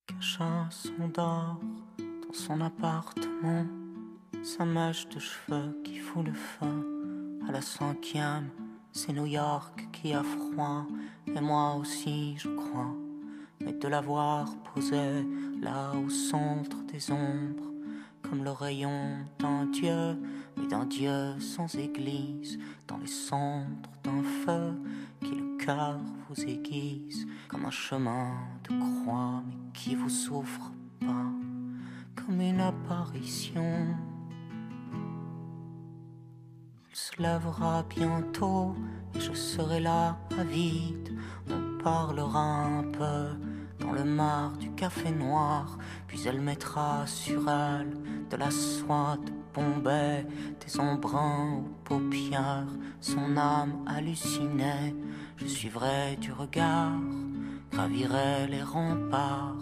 Cacha son d'or dans son appartement, sa mèche de cheveux qui fout le feu. À la 5e, c'est New York qui a froid, et moi aussi je crois. Mais de l'avoir posé là au centre des ombres, comme le rayon d'un dieu, mais d'un dieu sans église, dans les cendres d'un feu qui le cœur vous aiguise, comme un chemin de croix, mais qui vous souffre pas, comme une apparition. Il se lèvera bientôt et je serai là à vide. On parlera un peu dans le mar du café noir, puis elle mettra sur elle de la soie de Bombay, des embruns aux paupières, son âme hallucinée. Je suivrai du regard, gravirai les remparts,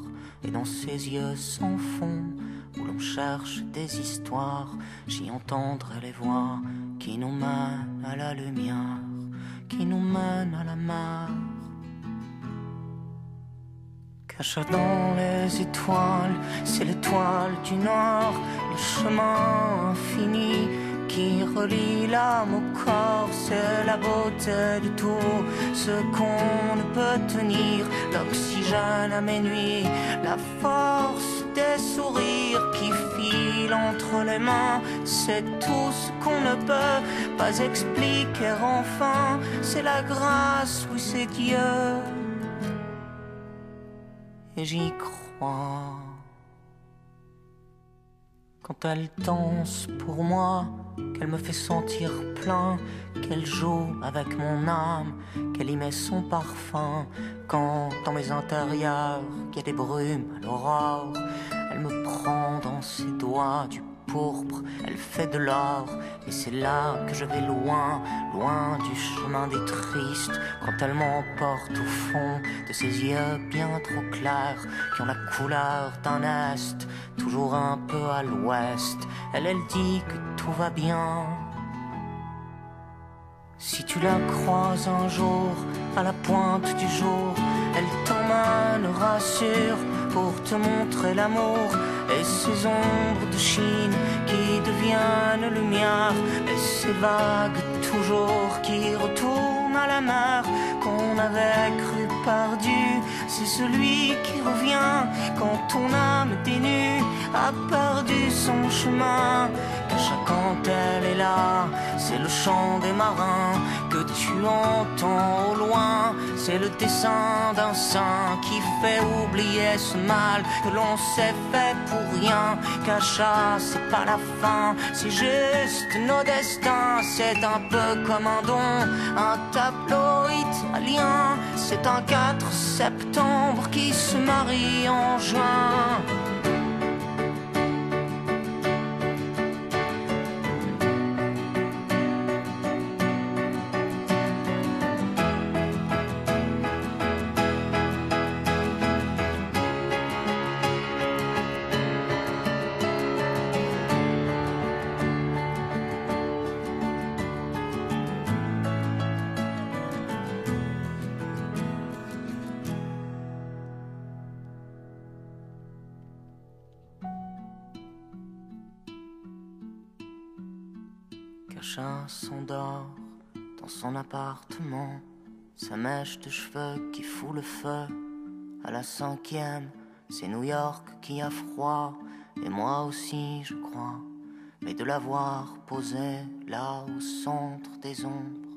et dans ses yeux sans fond, où l'on cherche des histoires, j'y entendrai les voix qui nous mènent à la lumière, qui nous mènent à la mer. Cacha dans les étoiles, c'est l'étoile du Nord, le chemin infini qui relie l'âme au corps. C'est la beauté de tout ce qu'on ne peut tenir, l'oxygène à mes nuits, la force des sourires qui filent entre les mains. C'est tout ce qu'on ne peut pas expliquer enfin. C'est la grâce, oui c'est Dieu, et j'y crois. Quand elle danse pour moi, qu'elle me fait sentir plein, qu'elle joue avec mon âme, qu'elle y met son parfum. Quand dans mes intérieurs, il y a des brumes à l'aurore, elle me prend dans ses doigts du pourpre, elle fait de l'or, et c'est là que je vais loin, loin du chemin des tristes, quand elle m'emporte au fond de ses yeux bien trop clairs, qui ont la couleur d'un est, toujours un peu à l'ouest. Elle dit que tout va bien. Si tu la croises un jour, à la pointe du jour, elle t'emmènera sur pour te montrer l'amour, et ces ombres de Chine qui deviennent lumière, et ces vagues toujours qui retournent à la mer qu'on avait cru perdu. C'est celui qui revient quand ton âme dénue a perdu son chemin. Quand elle est là, c'est le chant des marins que tu entends au loin. C'est le dessin d'un saint qui fait oublier ce mal que l'on s'est fait pour rien. Cacha, c'est pas la fin, c'est juste nos destins. C'est un peu comme un don, un tableau italien. C'est un 4 septembre qui se marie en juin. Cacha s'endort dans son appartement, sa mèche de cheveux qui fout le feu. À la 5e, c'est New York qui a froid, et moi aussi je crois. Mais de l'avoir posé là au centre des ombres,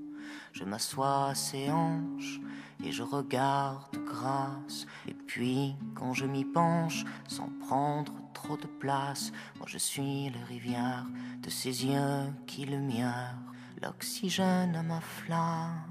je m'assois à ses hanches et je regarde grâce. Et puis quand je m'y penche, sans prendre trop de place, moi je suis les rivières de ses yeux qui lumière, l'oxygène à ma flamme.